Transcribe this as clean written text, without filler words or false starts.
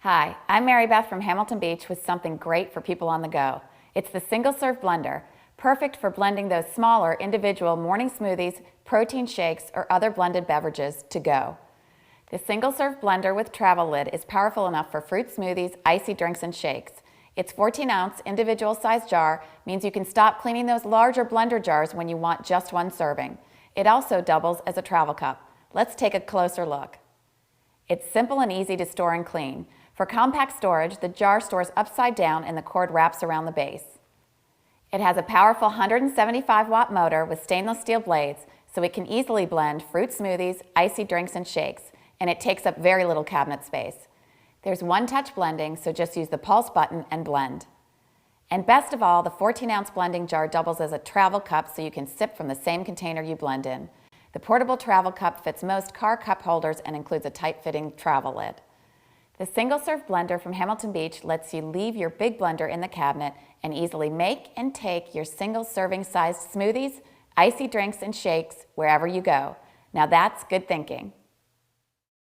Hi, I'm Mary Beth from Hamilton Beach with something great for people on the go. It's the single-serve blender, perfect for blending those smaller individual morning smoothies, protein shakes, or other blended beverages to go. The single-serve blender with travel lid is powerful enough for fruit smoothies, icy drinks, and shakes. Its 14-ounce individual-sized jar means you can stop cleaning those larger blender jars when you want just one serving. It also doubles as a travel cup. Let's take a closer look. It's simple and easy to store and clean. For compact storage, the jar stores upside down and the cord wraps around the base. It has a powerful 175-watt motor with stainless steel blades, so it can easily blend fruit smoothies, icy drinks, and shakes, and it takes up very little cabinet space. There's one-touch blending, so just use the pulse button and blend. And best of all, the 14-ounce blending jar doubles as a travel cup so you can sip from the same container you blend in. The portable travel cup fits most car cup holders and includes a tight-fitting travel lid. The single-serve blender from Hamilton Beach lets you leave your big blender in the cabinet and easily make and take your single-serving sized smoothies, icy drinks, and shakes wherever you go. Now that's good thinking.